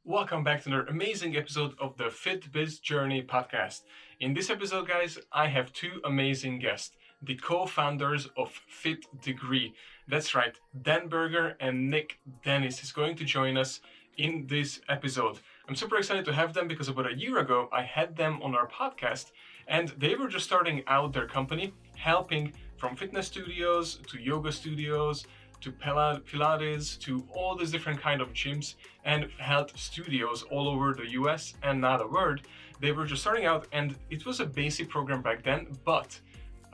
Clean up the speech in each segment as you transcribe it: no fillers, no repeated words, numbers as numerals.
Welcome back to another amazing episode of the FitBiz Journey podcast. In this episode, guys, I have two amazing guests, the co-founders of fitDEGREE. That's right, Dan Berger and Nick Dennis is going to join us in this episode. I'm super excited to have them because about a year ago, I had them on our podcast and they were just starting out their company, helping from fitness studios to yoga studios, to Pilates, to all these different kind of gyms and health studios all over the US and now the world. They were just starting out and it was a basic program back then, but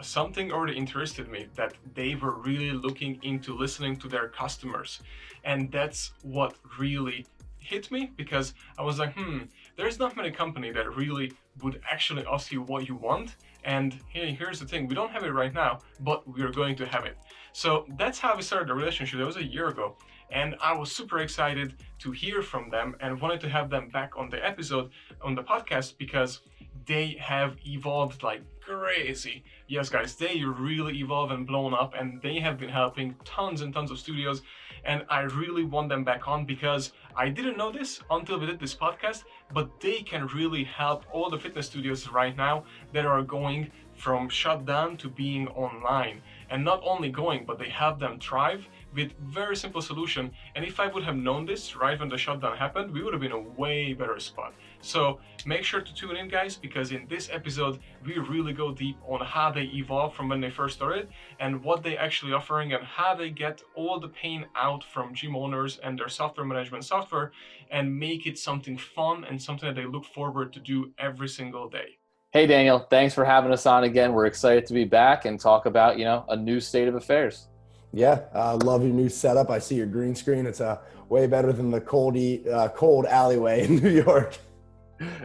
something already interested me that they were really looking into listening to their customers. And that's what really hit me because I was like, there's not many company that really would actually ask you what you want. And here's the thing, we don't have it right now, but we are going to have it. So that's how we started the relationship. That was a year ago. And I was super excited to hear from them and wanted to have them back on the episode, on the podcast, because they have evolved like crazy. Yes, guys, they really evolved and blown up, and they have been helping tons and tons of studios. And I really want them back on because I didn't know this until we did this podcast, but they can really help all the fitness studios right now that are going from shut down to being online. And not only going, but they help them thrive with very simple solution. And if I would have known this right when the shutdown happened, we would have been in a way better spot. So make sure to tune in, guys, because in this episode, we really go deep on how they evolved from when they first started and what they actually offering and how they get all the pain out from gym owners and their software management software and make it something fun and something that they look forward to do every single day. Hey, Daniel, thanks for having us on again. We're excited to be back and talk about, a new state of affairs. Yeah, I love your new setup. I see your green screen. It's way better than the cold alleyway in New York.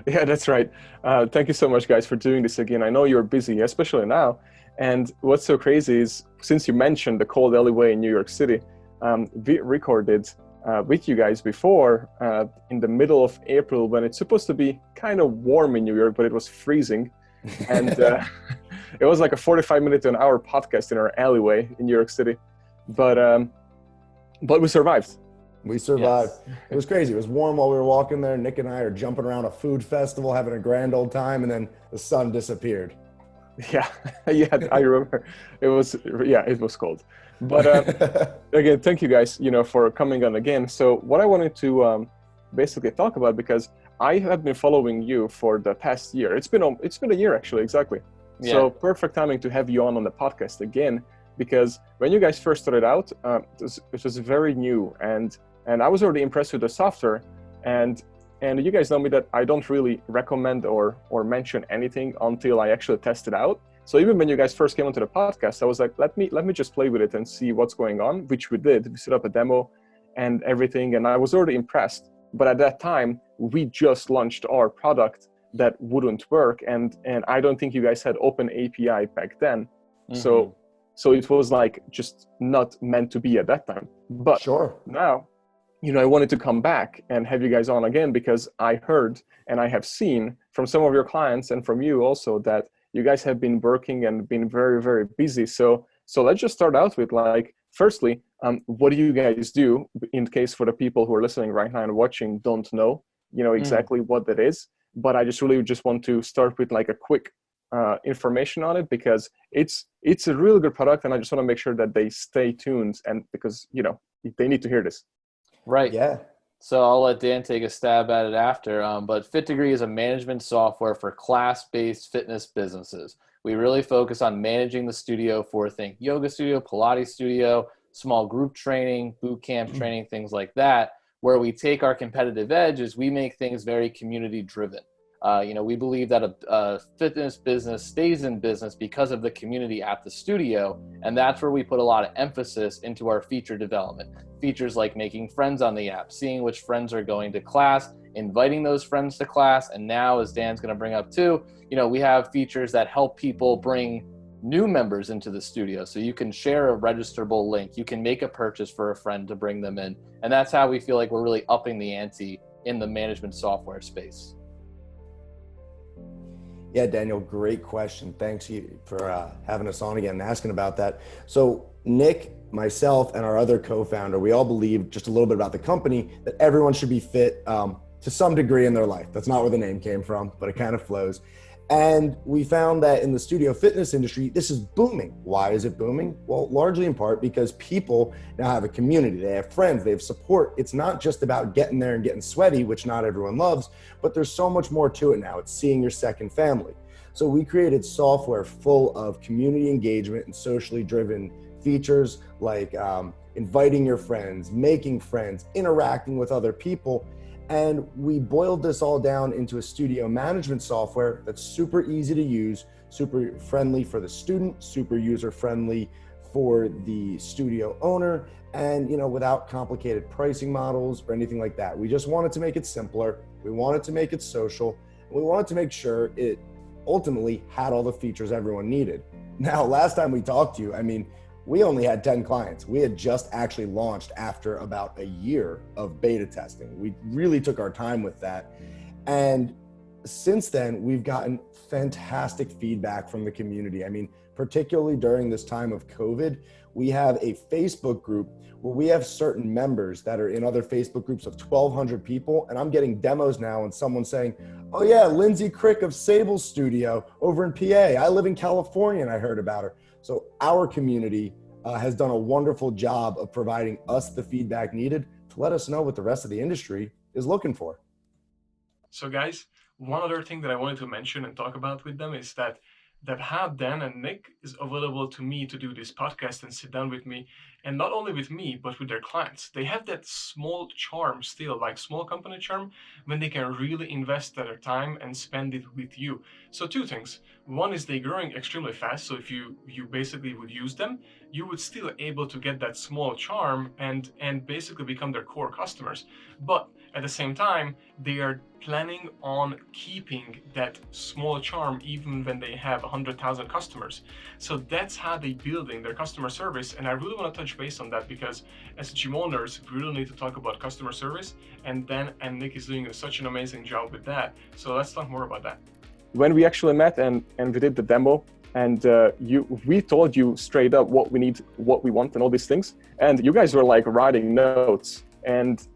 Yeah, that's right. Thank you so much, guys, for doing this again. I know you're busy, especially now. And what's so crazy is, since you mentioned the cold alleyway in New York City, we recorded with you guys before in the middle of April when it's supposed to be kind of warm in New York, but it was freezing. And it was like a 45-minute to an hour podcast in our alleyway in New York City. But we survived. We survived. Yes. It was crazy. It was warm while we were walking there. Nick and I are jumping around a food festival, having a grand old time, and then the sun disappeared. Yeah, I remember. It was cold. But again, thank you guys, for coming on again. So what I wanted to basically talk about, because I have been following you for the past year. It's been a year actually, exactly. Yeah. So perfect timing to have you on the podcast again, because when you guys first started out, it was very new, and I was already impressed with the software, and you guys know me that I don't really recommend or mention anything until I actually test it out. So even when you guys first came onto the podcast, I was like, let me just play with it and see what's going on, which we did. We set up a demo and everything, and I was already impressed. But at that time, we just launched our product that wouldn't work, and I don't think you guys had open API back then. Mm-hmm. So it was like just not meant to be at that time. But sure. Now, I wanted to come back and have you guys on again because I heard and I have seen from some of your clients and from you also that you guys have been working and been very, very busy. So let's just start out with firstly, what do you guys do in case for the people who are listening right now and watching don't know, exactly what that is. But I just want to start with a quick information on it because it's a really good product, and I just want to make sure that they stay tuned and because they need to hear this. Right. Yeah. So I'll let Dan take a stab at it after. But fitDEGREE is a management software for class-based fitness businesses. We really focus on managing the studio for yoga studio, Pilates studio, small group training, boot camp training, things like that. Where we take our competitive edge is we make things very community driven. We believe that a fitness business stays in business because of the community at the studio, and that's where we put a lot of emphasis into our feature development. Features like making friends on the app, seeing which friends are going to class, inviting those friends to class, and now, as Dan's going to bring up too, we have features that help people bring new members into the studio. So you can share a registerable link, you can make a purchase for a friend to bring them in, and that's how we feel like we're really upping the ante in the management software space. Yeah, Daniel, great question. Thanks you for having us on again and asking about that. So Nick, myself, and our other co-founder, we all believe just a little bit about the company that everyone should be fit to some degree in their life. That's not where the name came from, but it kind of flows. And we found that in the studio fitness industry, this is booming. Why is it booming? Well, largely in part because people now have a community. They have friends, they have support. It's not just about getting there and getting sweaty, which not everyone loves, but there's so much more to it now. It's seeing your second family. So we created software full of community engagement and socially driven features like inviting your friends, making friends, interacting with other people. And we boiled this all down into a studio management software that's super easy to use, super friendly for the student, super user friendly for the studio owner, and without complicated pricing models or anything like that. We just wanted to make it simpler. We wanted to make it social. And we wanted to make sure it ultimately had all the features everyone needed. Now, last time we talked to you, we only had 10 clients. We had just actually launched after about a year of beta testing. We really took our time with that. And since then, we've gotten fantastic feedback from the community. Particularly during this time of COVID, we have a Facebook group where we have certain members that are in other Facebook groups of 1,200 people. And I'm getting demos now and someone saying, oh yeah, Lindsay Crick of Sable Studio over in PA. I live in California and I heard about her. So our community has done a wonderful job of providing us the feedback needed to let us know what the rest of the industry is looking for. So guys, one other thing that I wanted to mention and talk about with them is that how Dan and Nick is available to me to do this podcast and sit down with me, and not only with me, but with their clients. They have that small charm still, like small company charm, when they can really invest their time and spend it with you. So two things. One is they're growing extremely fast. So if you basically would use them, you would still able to get that small charm and basically become their core customers. But at the same time, they are planning on keeping that small charm even when they have 100,000 customers. So that's how they're building their customer service. And I really want to touch base on that because as gym owners, we really need to talk about customer service. And Dan and Nick is doing such an amazing job with that. So let's talk more about that. When we actually met and we did the demo, and we told you straight up what we need, what we want, and all these things, and you guys were like writing notes and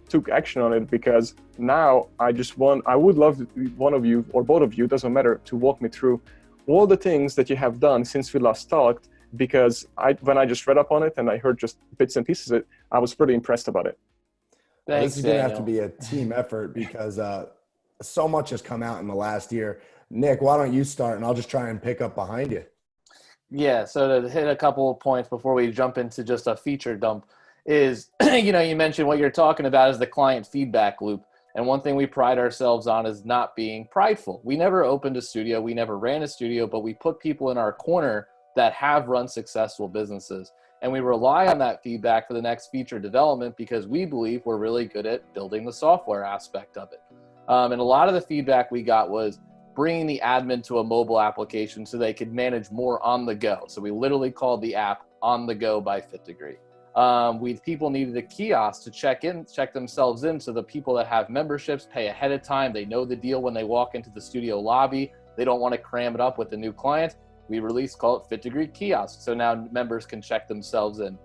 took action on it, because now I would love one of you or both of you, doesn't matter, to walk me through all the things that you have done since we last talked, because when I just read up on it and I heard just bits and pieces of it, I was pretty impressed about it. Thanks, this is going to have to be a team effort because so much has come out in the last year. Nick, why don't you start and I'll just try and pick up behind you. Yeah, so to hit a couple of points before we jump into just a feature dump is, you mentioned what you're talking about is the client feedback loop. And one thing we pride ourselves on is not being prideful. We never opened a studio, we never ran a studio, but we put people in our corner that have run successful businesses. And we rely on that feedback for the next feature development because we believe we're really good at building the software aspect of it. And a lot of the feedback we got was bringing the admin to a mobile application so they could manage more on the go. So we literally called the app On the Go by fitDEGREE. People needed a kiosk to check themselves in, so the people that have memberships pay ahead of time. They know the deal when they walk into the studio lobby. They don't want to cram it up with the new client. We call it fitDEGREE Kiosk. So now members can check themselves in.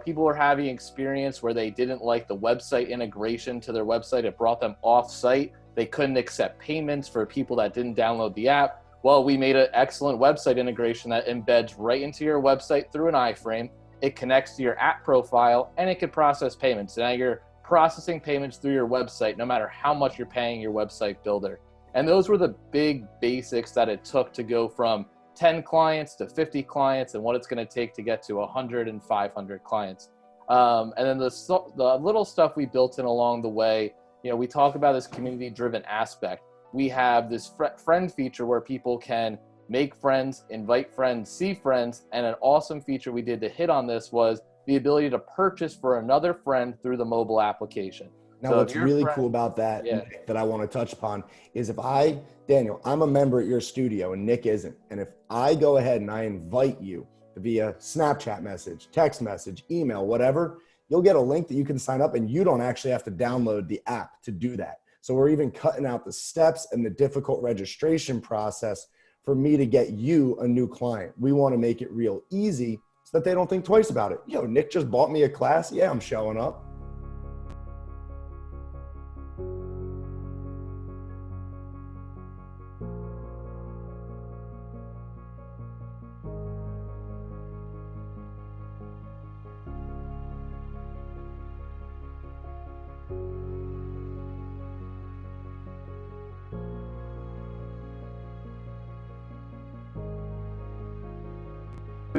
People were having experience where they didn't like the website integration to their website. It brought them off site. They couldn't accept payments for people that didn't download the app. Well, we made an excellent website integration that embeds right into your website through an iframe. It connects to your app profile and it can process payments. So now you're processing payments through your website, no matter how much you're paying your website builder. And those were the big basics that it took to go from 10 clients to 50 clients and what it's going to take to get to 100 and 500 clients. And then the little stuff we built in along the way, we talk about this community-driven aspect. We have this friend feature where people can make friends, invite friends, see friends, and an awesome feature we did to hit on this was the ability to purchase for another friend through the mobile application. Now, what's really cool about that, Nick, that I want to touch upon is Daniel, I'm a member at your studio and Nick isn't. And if I go ahead and I invite you via Snapchat message, text message, email, whatever, you'll get a link that you can sign up and you don't actually have to download the app to do that. So we're even cutting out the steps and the difficult registration process for me to get you a new client. We want to make it real easy so that they don't think twice about it. Nick just bought me a class. Yeah, I'm showing up.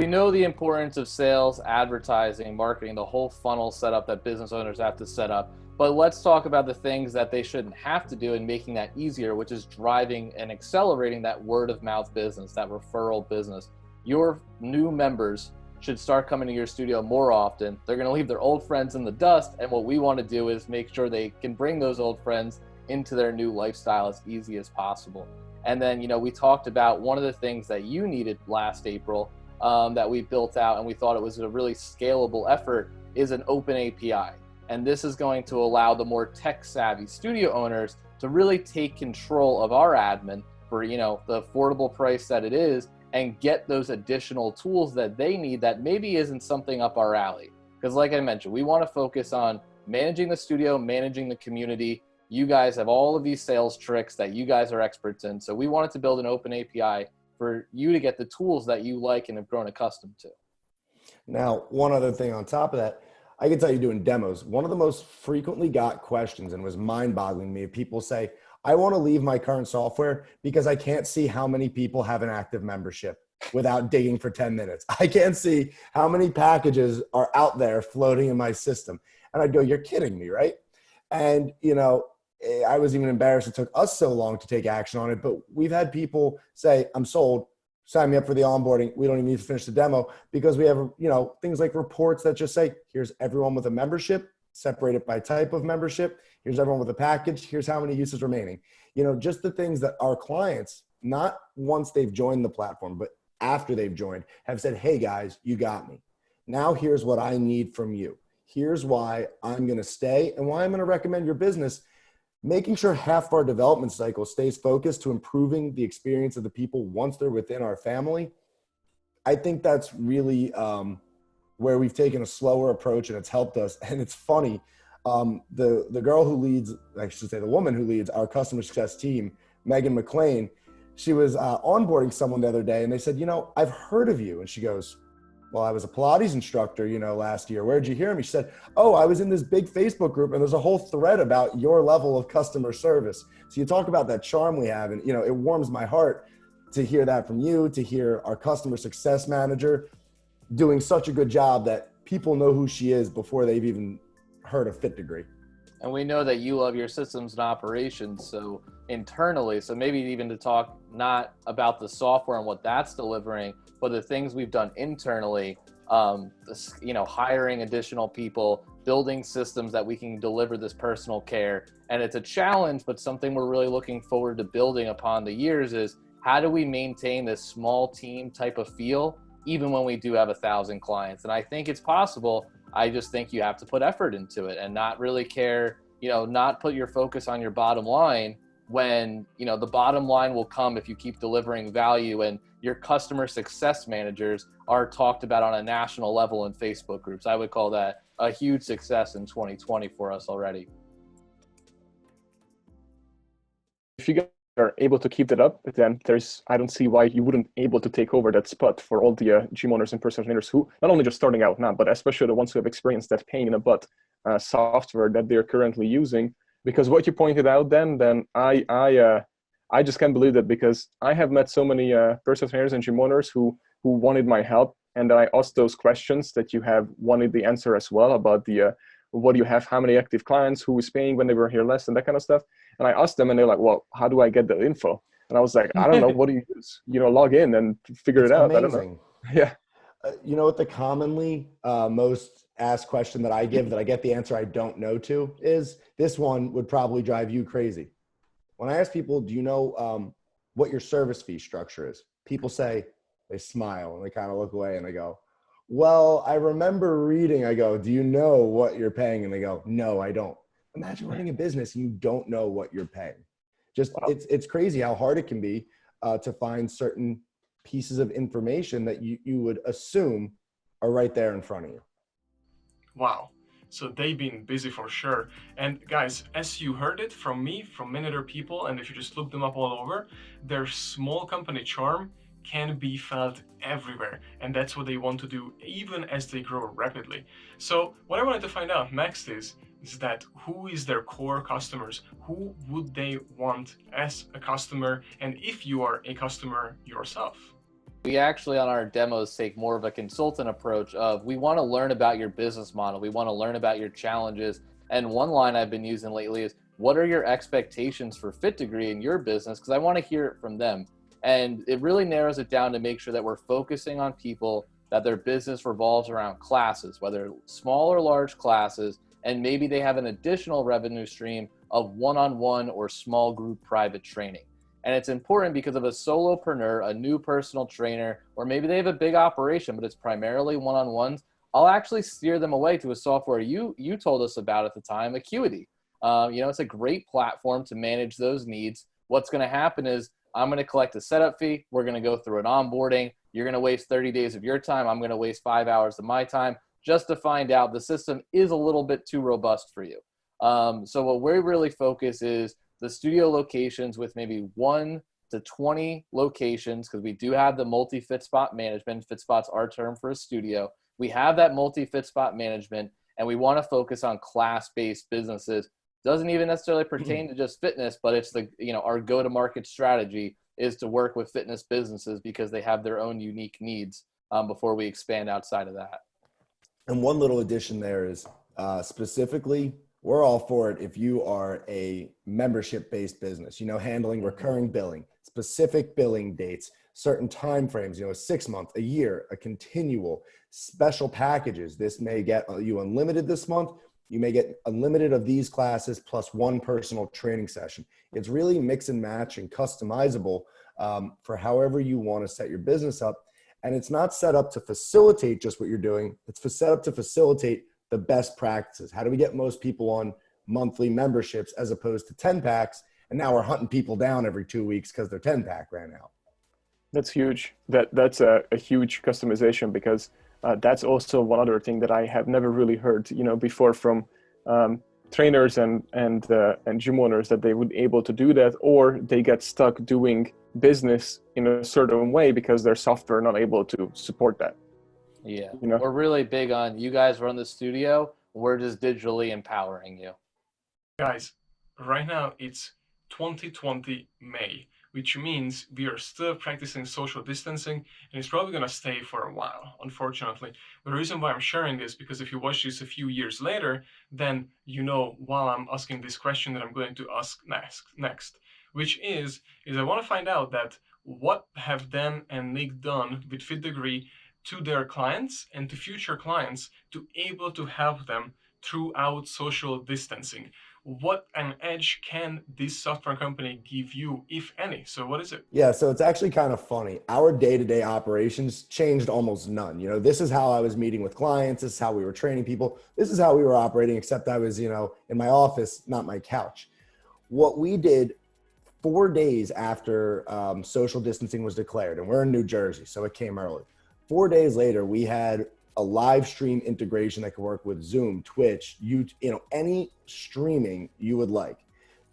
We know the importance of sales, advertising, marketing, the whole funnel setup that business owners have to set up. But let's talk about the things that they shouldn't have to do and making that easier, which is driving and accelerating that word of mouth business, that referral business. Your new members should start coming to your studio more often. They're going to leave their old friends in the dust. And what we want to do is make sure they can bring those old friends into their new lifestyle as easy as possible. And then, we talked about one of the things that you needed last April that we built out, and we thought it was a really scalable effort, is an open API. And this is going to allow the more tech savvy studio owners to really take control of our admin for, the affordable price that it is, and get those additional tools that they need that maybe isn't something up our alley. Because like I mentioned, we want to focus on managing the studio, managing the community. You guys have all of these sales tricks that you guys are experts in. So we wanted to build an open API for you to get the tools that you like and have grown accustomed to. Now, one other thing on top of that, I can tell you doing demos, one of the most frequently got questions, and was mind-boggling to me, people say, I want to leave my current software because I can't see how many people have an active membership without digging for 10 minutes. I can't see how many packages are out there floating in my system. And I'd go, you're kidding me, right? And, I was even embarrassed it took us so long to take action on it, but we've had people say, I'm sold, sign me up for the onboarding. We don't even need to finish the demo, because we have, things like reports that just say, here's everyone with a membership, separated by type of membership. Here's everyone with a package. Here's how many uses remaining. Just the things that our clients, not once they've joined the platform, but after they've joined, have said, hey guys, you got me. Now here's what I need from you. Here's why I'm going to stay and why I'm going to recommend your business. Making sure half of our development cycle stays focused to improving the experience of the people once they're within our family. I think that's really where we've taken a slower approach, and it's helped us. And it's funny, the girl who leads, I should say the woman who leads our customer success team, Megan McLean, she was onboarding someone the other day, and they said, I've heard of you. And she goes, well, I was a Pilates instructor, last year. Where'd you hear me? She said, oh, I was in this big Facebook group, and there's a whole thread about your level of customer service. So you talk about that charm we have, and, it warms my heart to hear that from you, to hear our customer success manager doing such a good job that people know who she is before they've even heard of fitDEGREE. And we know that you love your systems and operations, so internally, so maybe even to talk not about the software and what that's delivering, but the things we've done internally, hiring additional people, building systems that we can deliver this personal care. And it's a challenge, but something we're really looking forward to building upon the years is, how do we maintain this small team type of feel, even when we do have 1,000 clients? And I think it's possible. I just think you have to put effort into it and not really care, not put your focus on your bottom line, when, the bottom line will come if you keep delivering value, and your customer success managers are talked about on a national level in Facebook groups. I would call that a huge success in 2020 for us already. If you guys are able to keep that up, then I don't see why you wouldn't be able to take over that spot for all the gym owners and personal trainers who not only just starting out now, but especially the ones who have experienced that pain in the butt software that they're currently using. Because what you pointed out, then I just can't believe that, because I have met so many personal trainers and gym owners who wanted my help, and then I asked those questions that you have wanted the answer as well about the what do you have, how many active clients, who is paying when they were here less, and that kind of stuff. And I asked them, and they're like, well, how do I get the info? And I was like, I don't know, what do you use? Log in and figure it out. Amazing. I don't know. Yeah. You know what the commonly most asked question that I give that I get the answer I don't know to is, this one would probably drive you crazy. When I ask people, do you know what your service fee structure is? People say, they smile and they kind of look away and they go, well, I remember reading. I go, do you know what you're paying? And they go, no, I don't. Imagine running a business and you don't know what you're paying. Just, wow. It's crazy how hard it can be to find certain pieces of information that you would assume are right there in front of you. Wow. So they've been busy for sure. And guys, as you heard it from me, from many other people, and if you just look them up all over, their small company charm can be felt everywhere. And that's what they want to do, even as they grow rapidly. So what I wanted to find out next is that who is their core customers? Who would they want as a customer? And if you are a customer yourself? We actually on our demos take more of a consultant approach of we want to learn about your business model. We want to learn about your challenges. And one line I've been using lately is, what are your expectations for fitDEGREE in your business? Because I want to hear it from them. And it really narrows it down to make sure that we're focusing on people that their business revolves around classes, whether small or large classes, and maybe they have an additional revenue stream of one-on-one or small group private training. And it's important because of a solopreneur, a new personal trainer, or maybe they have a big operation, but it's primarily one-on-ones. I'll actually steer them away to a software you told us about at the time, Acuity. It's a great platform to manage those needs. What's going to happen is I'm going to collect a setup fee. We're going to go through an onboarding. You're going to waste 30 days of your time. I'm going to waste 5 hours of my time just to find out the system is a little bit too robust for you. So what we really focus is the studio locations with maybe 1 to 20 locations, because we do have the multi-fit spot management. Fit spot's our term for a studio. We have that multi-fit spot management, and we want to focus on class-based businesses. Doesn't even necessarily pertain to just fitness, but it's our go-to-market strategy is to work with fitness businesses because they have their own unique needs before we expand outside of that. And one little addition there is specifically, we're all for it if you are a membership-based business, handling recurring billing, specific billing dates, certain timeframes, a 6-month, a year, a continual, special packages. This may get you unlimited this month. You may get unlimited of these classes plus 1 personal training session. It's really mix and match and customizable for however you want to set your business up. And it's not set up to facilitate just what you're doing. It's set up to facilitate the best practices. How do we get most people on monthly memberships as opposed to 10 packs? And now we're hunting people down every 2 weeks because their 10 pack ran out. That's huge. That's a huge customization, because that's also one other thing that I have never really heard, before from trainers and gym owners, that they would be able to do that, or they get stuck doing business in a certain way because their software not able to support that. Yeah, we're really big on you guys run the studio. We're just digitally empowering you. Guys, right now it's 2020 May, which means we are still practicing social distancing, and it's probably going to stay for a while, unfortunately. The reason why I'm sharing this, because if you watch this a few years later, then while I'm asking this question that I'm going to ask next, which is I want to find out that what have Dan and Nick done with fitDEGREE to their clients and to future clients to able to help them throughout social distancing. What an edge can this software company give you, if any? So what is it? Yeah, so it's actually kind of funny. Our day-to-day operations changed almost none. This is how I was meeting with clients. This is how we were training people. This is how we were operating, except I was, in my office, not my couch. What we did 4 days after social distancing was declared, and we're in New Jersey, so it came early. 4 days later, we had a live stream integration that could work with Zoom, Twitch, any streaming you would like.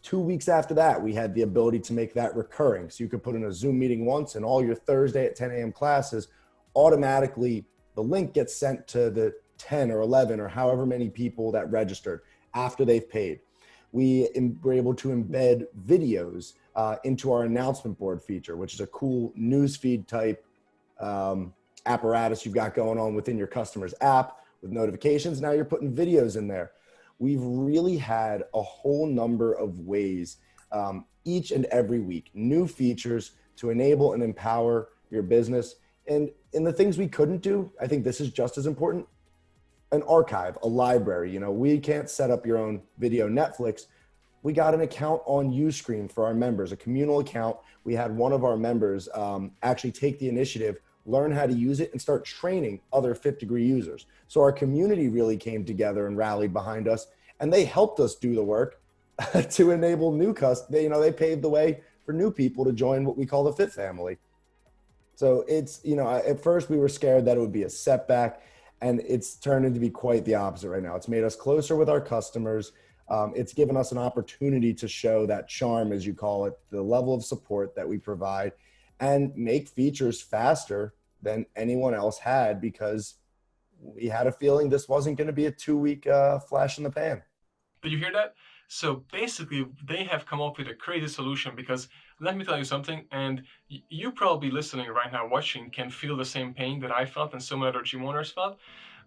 2 weeks after that, we had the ability to make that recurring. So you could put in a Zoom meeting once, and all your Thursday at 10 a.m. classes, automatically the link gets sent to the 10 or 11 or however many people that registered after they've paid. We were able to embed videos into our announcement board feature, which is a cool newsfeed type apparatus you've got going on within your customer's app with notifications. Now you're putting videos in there. We've really had a whole number of ways each and every week, new features to enable and empower your business. And in the things we couldn't do, I think this is just as important, an archive, a library. We can't set up your own video Netflix. We got an account on Uscreen for our members, a communal account. We had one of our members actually take the initiative, learn how to use it, and start training other fitDEGREE users. So our community really came together and rallied behind us, and they helped us do the work to enable new customers. They paved the way for new people to join what we call the Fit family. So it's, at first we were scared that it would be a setback, and it's turned into be quite the opposite right now. It's made us closer with our customers. It's given us an opportunity to show that charm, as you call it, the level of support that we provide, and make features faster than anyone else had, because we had a feeling this wasn't going to be a 2-week flash in the pan. Did you hear that? So basically, they have come up with a crazy solution, because let me tell you something, and you probably listening right now, watching, can feel the same pain that I felt and so many other gym owners felt.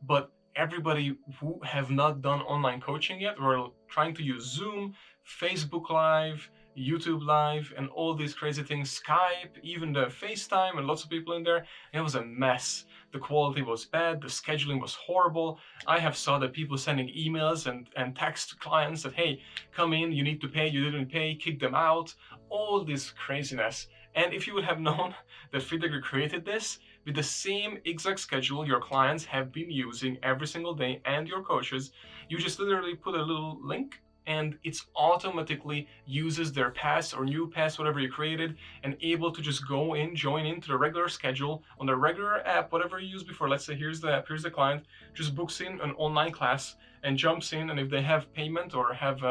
But everybody who have not done online coaching yet, we're trying to use Zoom, Facebook Live, YouTube Live, and all these crazy things, Skype, even the FaceTime, and lots of people in there. It was a mess. The quality was bad, the scheduling was horrible. I have saw that people sending emails and text to clients that, hey, come in, you need to pay, you didn't pay, kick them out, all this craziness. And if you would have known that FitDEGREE created this with the same exact schedule your clients have been using every single day and your coaches, you just literally put a little link and it's automatically uses their pass or new pass, whatever you created, and able to just go in, join into the regular schedule on the regular app, whatever you used before. Let's say here's the app, here's the client, just books in an online class and jumps in. And if they have payment or have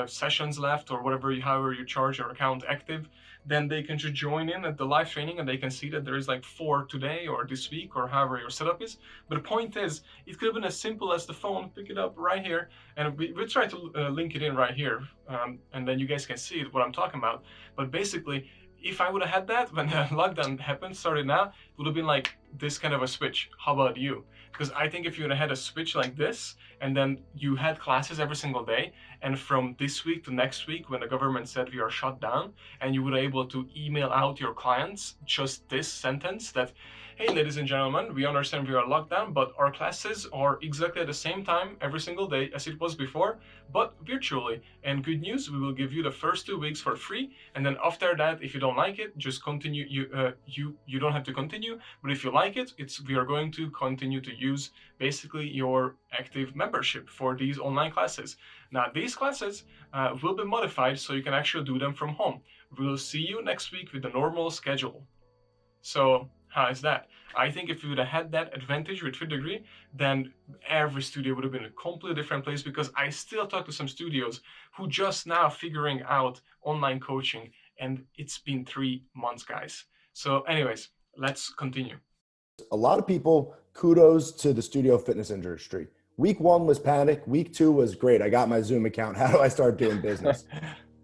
sessions left or whatever, however you charge your account active, then they can just join in at the live training and they can see that there is like 4 today or this week or however your setup is. But the point is, it could have been as simple as the phone, pick it up right here, and we try to link it in right here, and then you guys can see it, what I'm talking about. But basically, if I would have had that when the lockdown happened, started now, it would have been like this kind of a switch. How about you? Because I think if you would have had a switch like this, and then you had classes every single day, and from this week to next week, when the government said we are shut down, and you were able to email out your clients just this sentence that, hey, ladies and gentlemen, we understand we are locked down, but our classes are exactly at the same time every single day as it was before, but virtually. And good news, we will give you the first 2 weeks for free. And then after that, if you don't like it, just continue. You don't have to continue, but if you like it, we are going to continue to use basically your active membership for these online classes. Now, these classes will be modified so you can actually do them from home. We will see you next week with the normal schedule. So how is that? I think if we would have had that advantage with FitDEGREE, then every studio would have been a completely different place, because I still talk to some studios who just now figuring out online coaching, and it's been 3 months, guys. So anyways, let's continue. A lot of people, kudos to the studio fitness industry. Week 1 was panic. Week 2 was great. I got my Zoom account. How do I start doing business?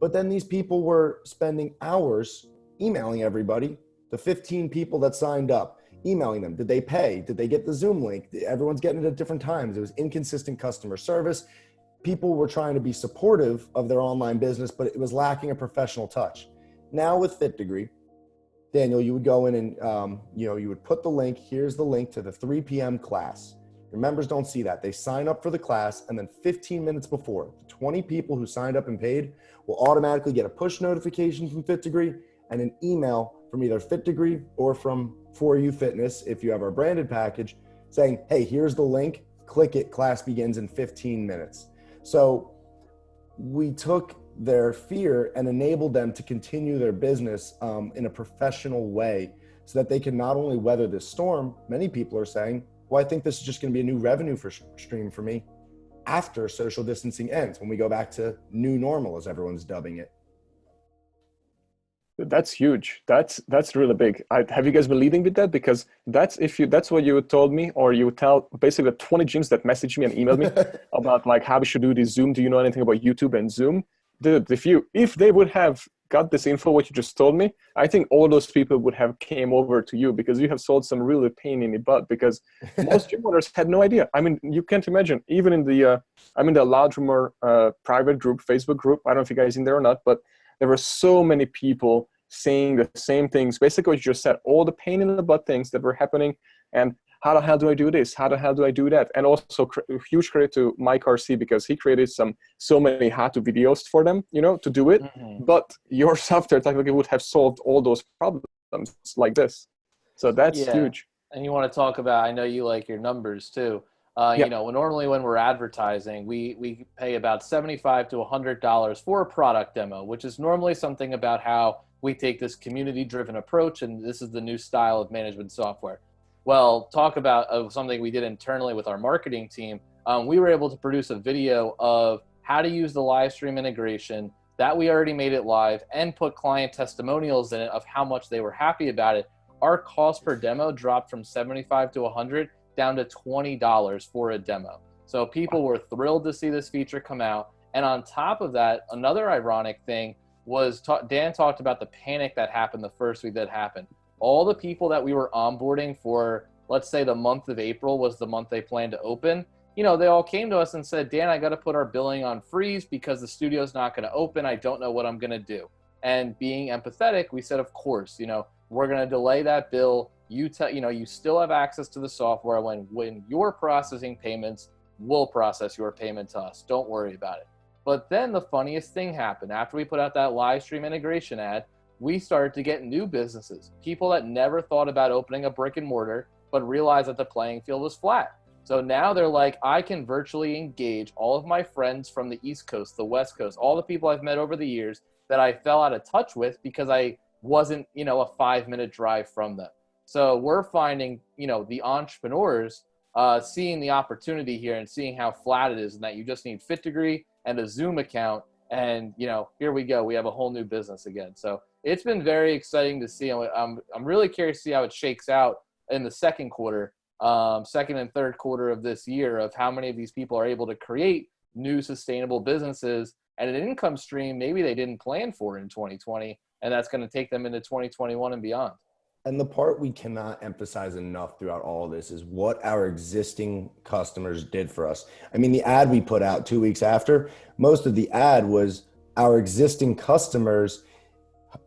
But then these people were spending hours emailing everybody, the 15 people that signed up, emailing them. Did they pay? Did they get the Zoom link? Everyone's getting it at different times. It was inconsistent customer service. People were trying to be supportive of their online business, but it was lacking a professional touch. Now with FitDEGREE, Daniel, you would go in and you would put the link. Here's the link to the 3 p.m. class. Your members don't see that. They sign up for the class, and then 15 minutes before, the 20 people who signed up and paid will automatically get a push notification from FitDEGREE and an email from either FitDEGREE or from For You Fitness, if you have our branded package, saying, hey, here's the link, click it, class begins in 15 minutes. So we took their fear and enabled them to continue their business in a professional way so that they can not only weather this storm. Many people are saying, well, I think this is just going to be a new revenue stream for me after social distancing ends, when we go back to new normal, as everyone's dubbing it. That's huge. That's really big. Have you guys been leading with that? Because that's what you told me, or you would tell basically the 20 gyms that messaged me and emailed me about like how we should do this Zoom. Do you know anything about YouTube and Zoom? Dude, if they would have got this info, what you just told me, I think all those people would have came over to you, because you have solved some really pain in the butt, because most gym owners had no idea. I mean, you can't imagine, even in the Loudrumor private group, Facebook group, I don't know if you guys in there or not, but there were so many people saying the same things, basically what you just said, all the pain in the butt things that were happening, and how the hell do I do this? How the hell do I do that? And also huge credit to Mike RC, because he created so many how-to videos for them, to do it. Mm-hmm. But your software technically would have solved all those problems like this. So that's huge. And you want to talk about, I know you like your numbers too. Normally when we're advertising, we pay about $75 to $100 for a product demo, which is normally something about how we take this community-driven approach, and this is the new style of management software. Well, talk about something we did internally with our marketing team. We were able to produce a video of how to use the live stream integration, that we already made it live, and put client testimonials in it of how much they were happy about it. Our cost per demo dropped from $75 to $100 down to $20 for a demo. So people were thrilled to see this feature come out. And on top of that, another ironic thing, was Dan talked about the panic that happened the first week that happened. All the people that we were onboarding for, let's say the month of April was the month they planned to open, they all came to us and said, Dan, I got to put our billing on freeze because the studio's not going to open. I don't know what I'm going to do. And being empathetic, we said, of course, we're going to delay that bill. You still have access to the software. When you're processing payments, we'll process your payment to us. Don't worry about it. But then the funniest thing happened. After we put out that live stream integration ad, we started to get new businesses, people that never thought about opening a brick and mortar, but realized that the playing field was flat. So now they're like, I can virtually engage all of my friends from the East Coast, the West Coast, all the people I've met over the years that I fell out of touch with because I wasn't, a 5-minute drive from them. So we're finding, the entrepreneurs seeing the opportunity here and seeing how flat it is and that you just need fitDEGREE and a Zoom account. And, here we go. We have a whole new business again. So it's been very exciting to see. I'm really curious to see how it shakes out in the second and third quarter of this year, of how many of these people are able to create new sustainable businesses and an income stream maybe they didn't plan for in 2020. And that's going to take them into 2021 and beyond. And the part we cannot emphasize enough throughout all of this is what our existing customers did for us. I mean, the ad we put out 2 weeks after, most of the ad was our existing customers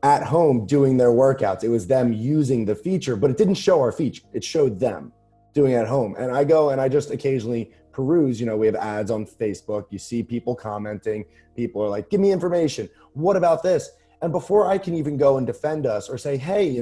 at home doing their workouts. It was them using the feature, but it didn't show our feature. It showed them doing it at home. And I go and I just occasionally peruse, we have ads on Facebook. You see people commenting. People are like, give me information. What about this? And before I can even go and defend us or say, hey,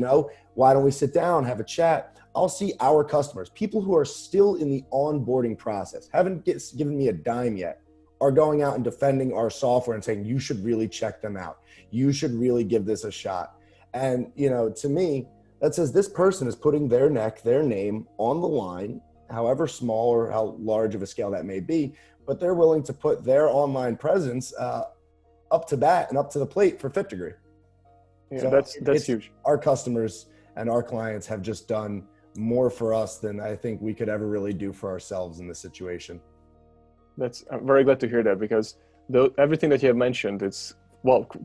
why don't we sit down, have a chat? I'll see our customers, people who are still in the onboarding process, haven't given me a dime yet, are going out and defending our software and saying, you should really check them out. You should really give this a shot. And, to me, that says this person is putting their neck, their name on the line, however small or how large of a scale that may be, but they're willing to put their online presence up to bat and up to the plate for fitDEGREE. Yeah, so that's huge. Our customers and our clients have just done more for us than I think we could ever really do for ourselves in this situation. I'm very glad to hear that, because everything that you have mentioned,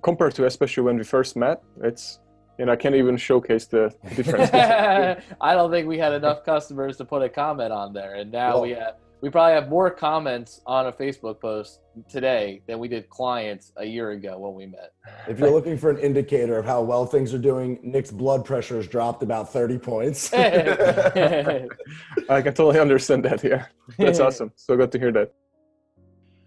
compared to especially when we first met, I can't even showcase the difference. I don't think we had enough customers to put a comment on there. And now we probably have more comments on a Facebook post today than we did clients a year ago when we met. If you're looking for an indicator of how well things are doing, Nick's blood pressure has dropped about 30 points. I can totally understand that. Yeah, that's awesome. So good to hear that.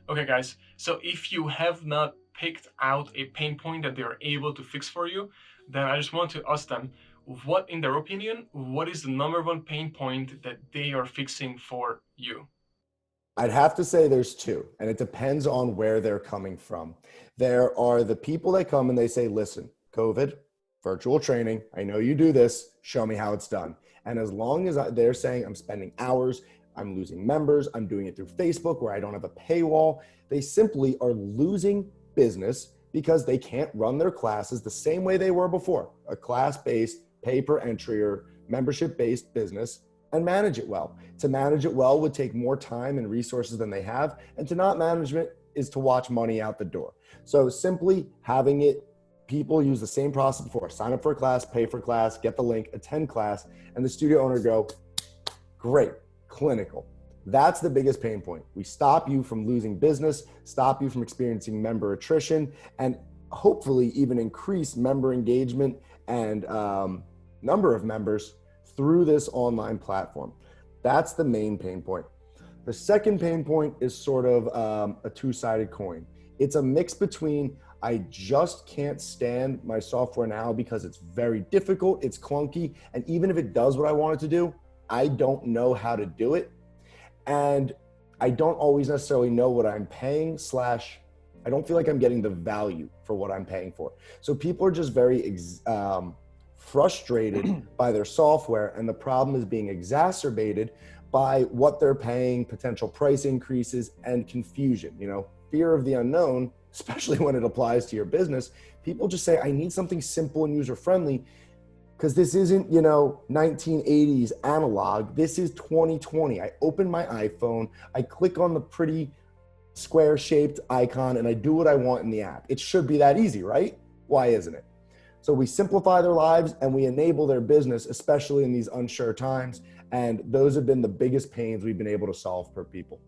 Okay, guys. So if you have not picked out a pain point that they are able to fix for you, then I just want to ask them, what, in their opinion, what is the number one pain point that they are fixing for you? I'd have to say there's two, and it depends on where they're coming from. There are the people that come and they say, listen, COVID, virtual training, I know you do this, show me how it's done. And as long as they're saying I'm spending hours, I'm losing members, I'm doing it through Facebook where I don't have a paywall, they simply are losing business because they can't run their classes the same way they were before, a class-based, pay-per-entry or membership-based business, and manage it well. To manage it well would take more time and resources than they have, and to not manage it is to watch money out the door. So simply having it, people use the same process before, sign up for a class, pay for class, get the link, attend class, and the studio owner go, great, clinical. That's the biggest pain point. We stop you from losing business, stop you from experiencing member attrition, and hopefully even increase member engagement and number of members through this online platform. That's the main pain point. The second pain point is sort of a two-sided coin. It's a mix between I just can't stand my software now because it's very difficult, it's clunky, and even if it does what I want it to do, I don't know how to do it. And I don't always necessarily know what I'm paying / I don't feel like I'm getting the value for what I'm paying for. So people are just very frustrated by their software, and the problem is being exacerbated by what they're paying, potential price increases, and confusion. Fear of the unknown, especially when it applies to your business. People just say, I need something simple and user-friendly, because this isn't, 1980s analog. This is 2020. I open my iPhone, I click on the pretty square-shaped icon, and I do what I want in the app. It should be that easy, right? Why isn't it? So we simplify their lives and we enable their business, especially in these unsure times. And those have been the biggest pains we've been able to solve for people.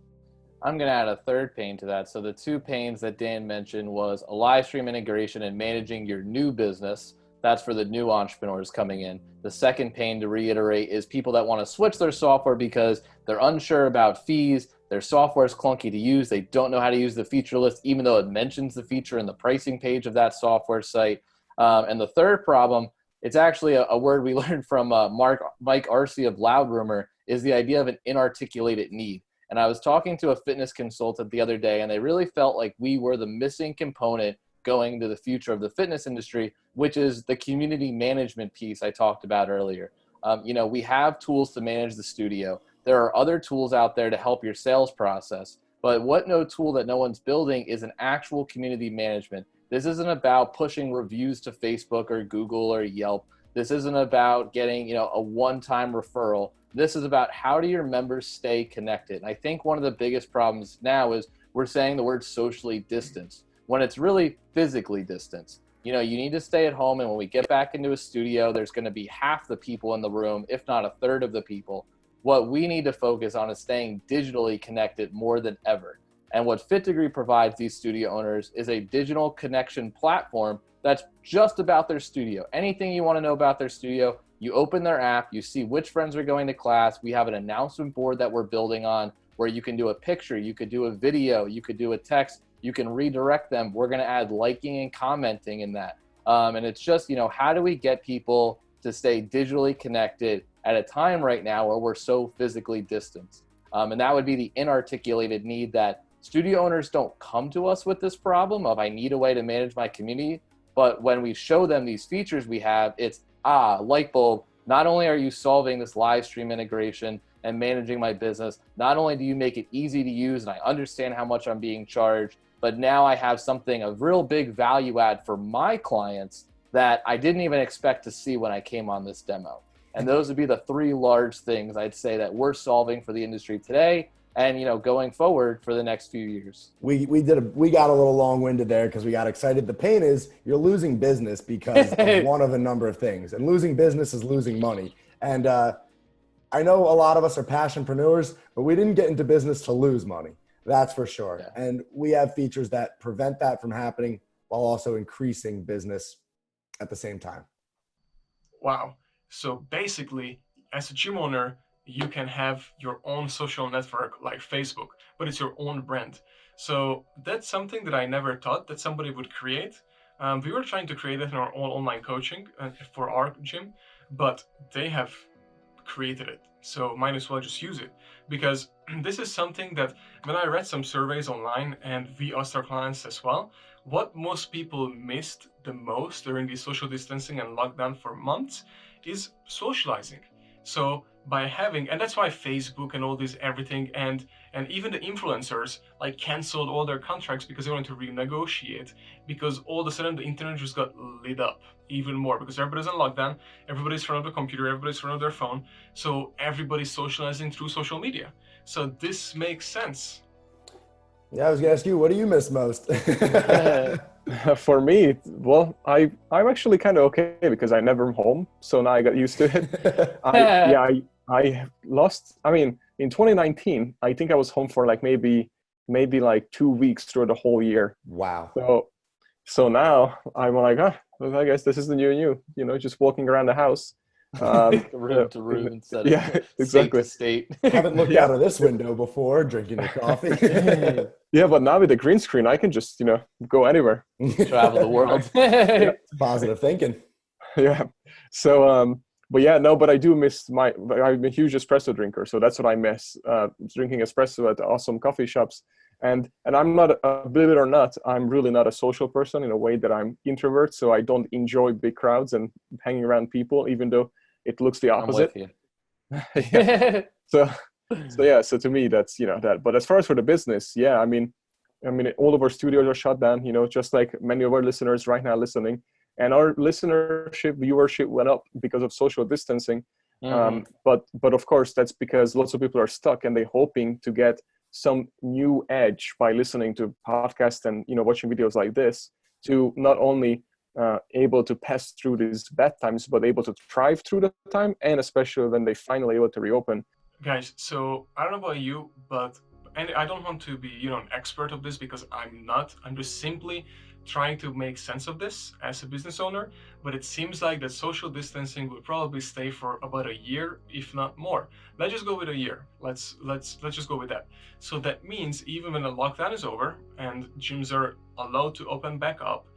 I'm going to add a third pain to that. So the two pains that Dan mentioned was a live stream integration and managing your new business. That's for the new entrepreneurs coming in. The second pain, to reiterate, is people that want to switch their software because they're unsure about fees. Their software is clunky to use. They don't know how to use the feature list, even though it mentions the feature in the pricing page of that software site. And the third problem, it's actually a word we learned from Mike Arce of Loud Rumor, is the idea of an inarticulated need. And I was talking to a fitness consultant the other day, and they really felt like we were the missing component going to the future of the fitness industry, which is the community management piece I talked about earlier. We have tools to manage the studio. There are other tools out there to help your sales process, but tool that no one's building is an actual community management. This isn't about pushing reviews to Facebook or Google or Yelp. This isn't about getting, a one-time referral. This is about how do your members stay connected. And I think one of the biggest problems now is we're saying the word socially distanced when it's really physically distanced. You need to stay at home, and when we get back into a studio, there's going to be half the people in the room, if not a third of the people. What we need to focus on is staying digitally connected more than ever. And what fitDEGREE provides these studio owners is a digital connection platform that's just about their studio. Anything you want to know about their studio, you open their app, you see which friends are going to class. We have an announcement board that we're building on where you can do a picture, you could do a video, you could do a text, you can redirect them. We're going to add liking and commenting in that. And it's just, how do we get people to stay digitally connected at a time right now where we're so physically distanced? And that would be the inarticulated need that studio owners don't come to us with this problem of I need a way to manage my community. But when we show them these features we have, it's, light bulb, not only are you solving this live stream integration and managing my business, not only do you make it easy to use and I understand how much I'm being charged, but now I have something of real big value add for my clients that I didn't even expect to see when I came on this demo. And those would be the three large things I'd say that we're solving for the industry today and, going forward for the next few years. We got a little long-winded there because we got excited. The pain is you're losing business because of one of a number of things, and losing business is losing money. And I know a lot of us are passionpreneurs, but we didn't get into business to lose money. That's for sure. Yeah. And we have features that prevent that from happening while also increasing business at the same time. Wow. So basically, as a gym owner, you can have your own social network like Facebook, but it's your own brand. So that's something that I never thought that somebody would create. We were trying to create it in our own online coaching for our gym, but they have created it. So might as well just use it, because this is something that when I read some surveys online and we asked our clients as well, what most people missed the most during the social distancing and lockdown for months is socializing. So by having, and that's why Facebook and all this everything and even the influencers like canceled all their contracts because they wanted to renegotiate, because all of a sudden the internet just got lit up even more because everybody's on lockdown, everybody's in front of the computer, everybody's in front of their phone, so everybody's socializing through social media. So this makes sense. Yeah, I was gonna ask you, what do you miss most? For me, well, I'm actually kind of okay because I never am home, so now I got used to it. I lost. I mean, in 2019, I think I was home for like maybe like 2 weeks through the whole year. Wow. So now I'm like, well, I guess this is the new, just walking around the house. Room to room instead of exactly. state to state. Haven't looked out of this window before, drinking your coffee. Yeah, but now with the green screen, I can just, go anywhere. Travel the world. Positive thinking. Yeah. So, but I do miss I'm a huge espresso drinker. So that's what I miss, drinking espresso at awesome coffee shops. And I'm not, believe it or not, I'm really not a social person in a way that I'm introvert. So I don't enjoy big crowds and hanging around people, even though it looks the opposite. I'm with you. So to me, that's, that. But as far as for the business, I mean, all of our studios are shut down, just like many of our listeners right now listening. And our viewership went up because of social distancing. Mm-hmm. But of course, that's because lots of people are stuck and they're hoping to get some new edge by listening to podcasts and, watching videos like this to not only able to pass through these bad times, but able to thrive through the time, and especially when they finally able to reopen. Guys, so I don't know about you, but and I don't want to be, an expert of this because I'm not. I'm just simply trying to make sense of this as a business owner. But it seems like that social distancing will probably stay for about a year, if not more. Let's just go with a year. Let's just go with that. So that means even when the lockdown is over and gyms are allowed to open back up,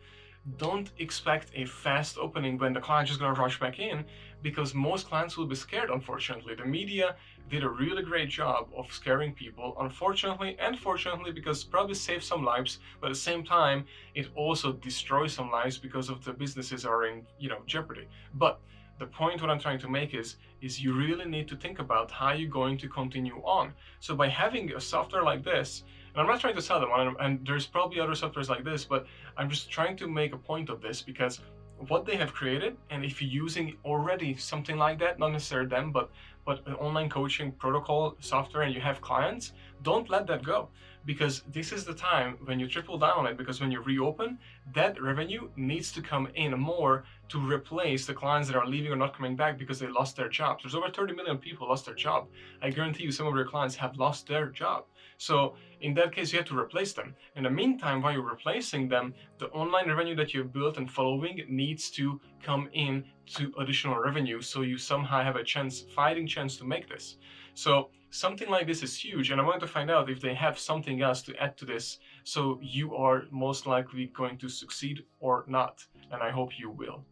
don't expect a fast opening when the client's just going to rush back in, because most clients will be scared, unfortunately. The media did a really great job of scaring people, unfortunately and fortunately, because it probably saved some lives, but at the same time, it also destroys some lives because of the businesses are in, jeopardy. But the point what I'm trying to make is you really need to think about how you're going to continue on. So by having a software like this, and I'm not trying to sell them, and there's probably other softwares like this, but I'm just trying to make a point of this because what they have created, and if you're using already something like that, not necessarily them, but an online coaching protocol software and you have clients, don't let that go, because this is the time when you triple down on it, because when you reopen, that revenue needs to come in more to replace the clients that are leaving or not coming back because they lost their jobs. There's over 30 million people lost their job. I guarantee you some of your clients have lost their job. So in that case, you have to replace them. In the meantime, while you're replacing them, the online revenue that you've built and following needs to come in to additional revenue, so you somehow have a fighting chance to make this. So something like this is huge, and I wanted to find out if they have something else to add to this, so you are most likely going to succeed or not, and I hope you will.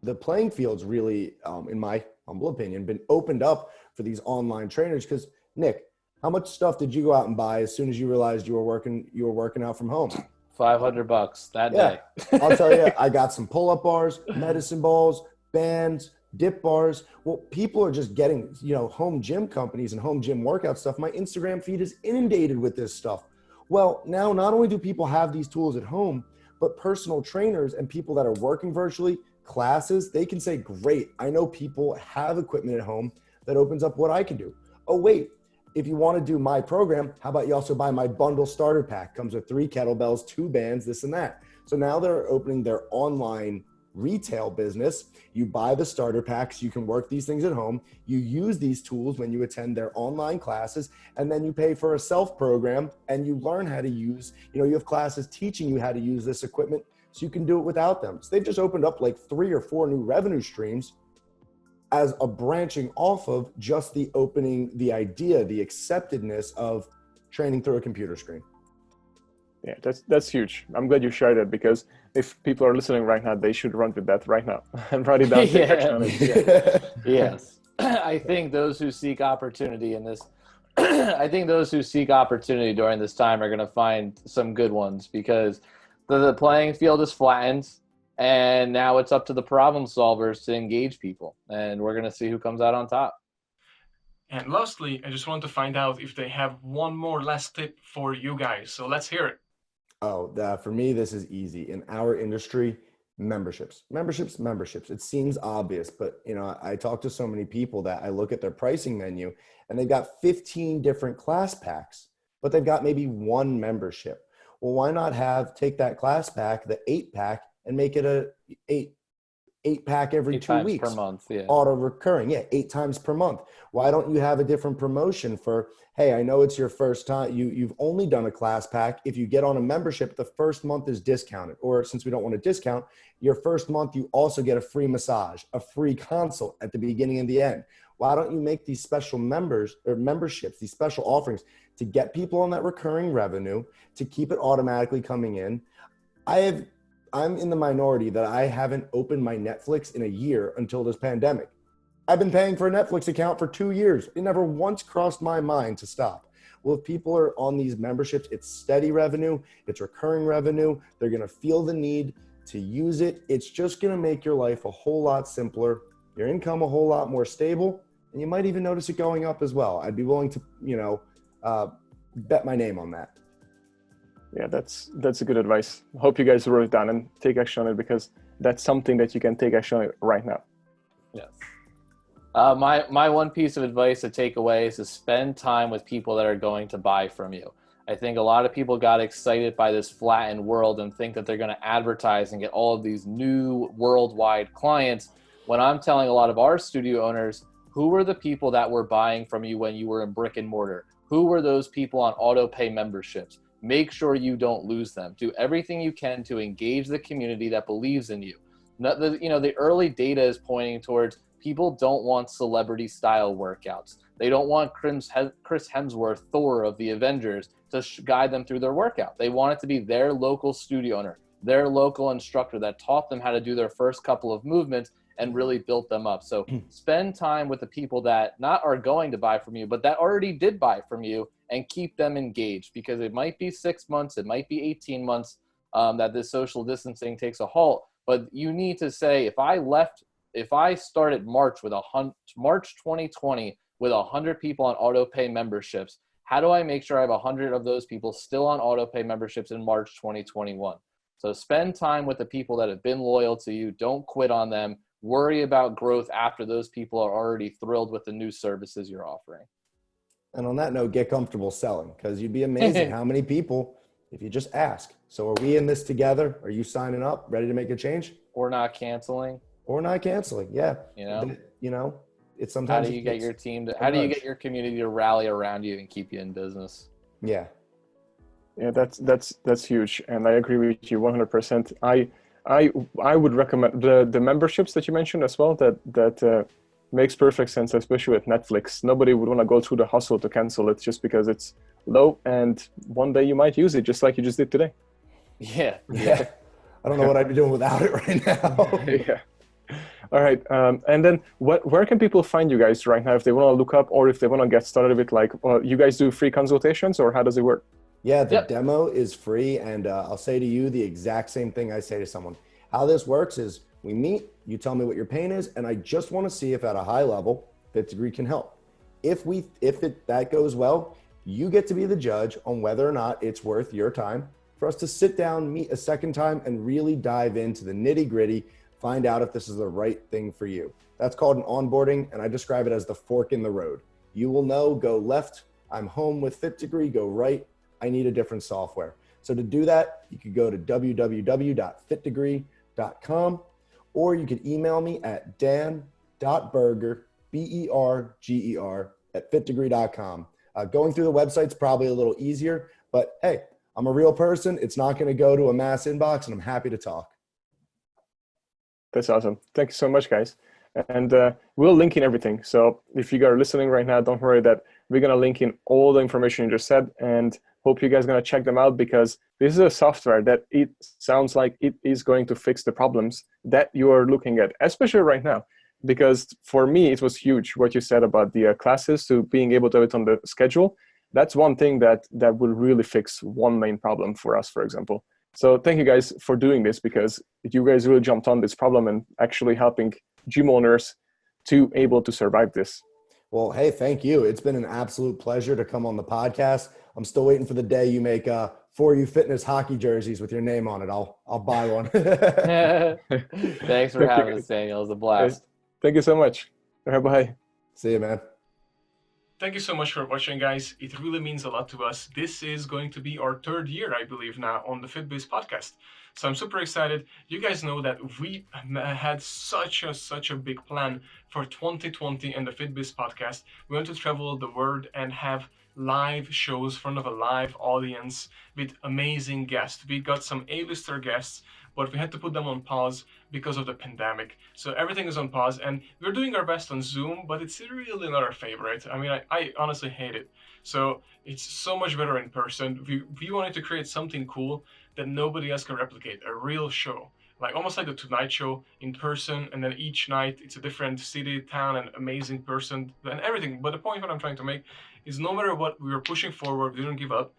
The playing field's really, in my humble opinion, been opened up for these online trainers. Because Nick, how much stuff did you go out and buy as soon as you realized you were working out from home? $500 that day. I'll tell you, I got some pull-up bars, medicine balls, bands, dip bars. Well, people are just getting, home gym companies and home gym workout stuff. My Instagram feed is inundated with this stuff. Well, now not only do people have these tools at home, but personal trainers and people that are working virtually, classes, they can say, great, I know people have equipment at home that opens up what I can do. Oh, wait, if you want to do my program, how about you also buy my bundle starter pack? Comes with 3 kettlebells, 2 bands, this and that. So now they're opening their online retail business. You buy the starter packs, you can work these things at home. You use these tools when you attend their online classes, and then you pay for a self program and you learn how to use, you have classes teaching you how to use this equipment so you can do it without them. So they've just opened up like 3 or 4 new revenue streams as a branching off of just the opening, the idea, the acceptedness of training through a computer screen. Yeah, that's huge. I'm glad you shared it, because if people are listening right now, they should run with that right now and write it down. Take action on it. Yes. I think those who seek opportunity in this, I think those who seek opportunity during this time are going to find some good ones, because the playing field is flattened. And now it's up to the problem solvers to engage people. And we're going to see who comes out on top. And lastly, I just want to find out if they have one more last tip for you guys. So let's hear it. For me, this is easy. In our industry, memberships. It seems obvious, but I talk to so many people that I look at their pricing menu and they've got 15 different class packs, but they've got maybe 1 membership. Well, why not take that class pack, the 8-pack, and make it a 8-pack every 2 weeks per month, yeah. Auto recurring, 8 times per month. Why don't you have a different promotion for, hey, I know it's your first time, you've only done a class pack. If you get on a membership, the first month is discounted. Or since we don't want to discount, your first month you also get a free massage, a free consult at the beginning and the end. Why don't you make these special memberships, these special offerings to get people on that recurring revenue, to keep it automatically coming in? I'm in the minority that I haven't opened my Netflix in a year until this pandemic. I've been paying for a Netflix account for 2 years. It never once crossed my mind to stop. Well, if people are on these memberships, it's steady revenue, it's recurring revenue. They're going to feel the need to use it. It's just going to make your life a whole lot simpler, your income a whole lot more stable, and you might even notice it going up as well. I'd be willing to, bet my name on that. Yeah, that's a good advice. Hope you guys wrote it down and take action on it, because that's something that you can take action on right now. Yes. My one piece of advice to take away is to spend time with people that are going to buy from you. I think a lot of people got excited by this flattened world and think that they're going to advertise and get all of these new worldwide clients. When I'm telling a lot of our studio owners, who were the people that were buying from you when you were in brick and mortar? Who were those people on auto pay memberships? Make sure you don't lose them. Do everything you can to engage the community that believes in you. The early data is pointing towards people don't want celebrity style workouts. They don't want Chris Hemsworth, Thor of the Avengers, to guide them through their workout. They want it to be their local studio owner, their local instructor that taught them how to do their first couple of movements and really built them up. So spend time with the people that not are going to buy from you, but that already did buy from you, and keep them engaged, because it might be 6 months, it might be 18 months that this social distancing takes a halt. But you need to say, if I started March 2020 with 100 people on auto pay memberships, how do I make sure I have 100 of those people still on auto pay memberships in March 2021? So spend time with the people that have been loyal to you. Don't quit on them. Worry about growth after those people are already thrilled with the new services you're offering. And on that note, get comfortable selling, because you'd be amazing how many people, if you just ask. So are we in this together? Are you signing up, ready to make a change? Or not canceling. Yeah. It's sometimes. How do you get your team to? How do you get your community to rally around you and keep you in business? Yeah. Yeah, that's huge, and I agree with you 100%. I would recommend the memberships that you mentioned as well. That makes perfect sense, especially with Netflix. Nobody would want to go through the hustle to cancel it just because it's low, and one day you might use it, just like you just did today. Yeah. I don't know what I'd be doing without it right now. Yeah. All right. And then where can people find you guys right now if they want to look up, or if they want to get started with, like, you guys do free consultations, or how does it work? Yeah, the demo is free. And I'll say to you the exact same thing I say to someone. How this works is we meet, you tell me what your pain is, and I just want to see if at a high level, fitDEGREE can help. If that goes well, you get to be the judge on whether or not it's worth your time for us to sit down, meet a second time, and really dive into the nitty gritty, find out if this is the right thing for you. That's called an onboarding, and I describe it as the fork in the road. You will know, go left, I'm home with fitDEGREE, go right, I need a different software. So to do that, you could go to www.fitdegree.com, or you could email me at dan.berger, BERGER, @fitdegree.com. Going through the website's probably a little easier, but hey, I'm a real person. It's not going to go to a mass inbox, and I'm happy to talk. That's awesome. Thank you so much, guys. And we'll link in everything. So if you guys are listening right now, don't worry that we're going to link in all the information you just said, and hope you guys are going to check them out, because this is a software that it sounds like it is going to fix the problems that you are looking at, especially right now. Because for me, it was huge what you said about the classes, to being able to have it on the schedule. That's one thing that will really fix one main problem for us, for example. So thank you guys for doing this, because you guys really jumped on this problem and actually helping gym owners to able to survive this. Well, hey, thank you. It's been an absolute pleasure to come on the podcast. I'm still waiting for the day you make For You Fitness hockey jerseys with your name on it. I'll buy one. Thanks for having us, Daniel. It was a blast. Thank you so much. All right, bye. See you, man. Thank you so much for watching, guys. It really means a lot to us. This is going to be our 3rd year, I believe, now on the FitBiz Podcast. So I'm super excited. You guys know that we had such a big plan for 2020 and the FitBiz Podcast. We want to travel the world and have live shows in front of a live audience with amazing guests. We got some A-lister guests, but we had to put them on pause because of the pandemic. So everything is on pause, and we're doing our best on Zoom, but it's really not our favorite. I mean, I honestly hate it. So it's so much better in person. We wanted to create something cool that nobody else can replicate, a real show. Like almost like the Tonight Show in person, and then each night it's a different city, town, and amazing person, and everything. But the point what I'm trying to make is no matter what, we were pushing forward, we didn't give up.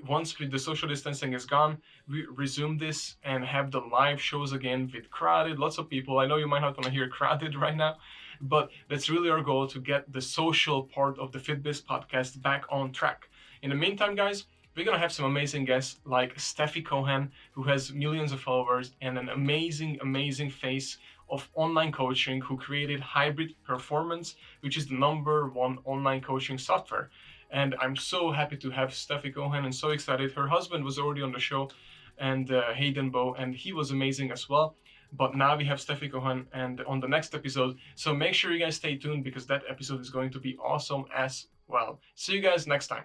Once the social distancing is gone, we resume this and have the live shows again with crowded, lots of people. I know you might not want to hear crowded right now, but that's really our goal, to get the social part of the FitBiz Podcast back on track. In the meantime, guys, we're going to have some amazing guests like Steffi Cohen, who has millions of followers and an amazing face of online coaching, who created Hybrid Performance, which is the #1 online coaching software. And I'm so happy to have Steffi Cohen and so excited. Her husband was already on the show, and Hayden Bow, and he was amazing as well. But now we have Steffi Cohen and on the next episode. So make sure you guys stay tuned because that episode is going to be awesome as well. See you guys next time.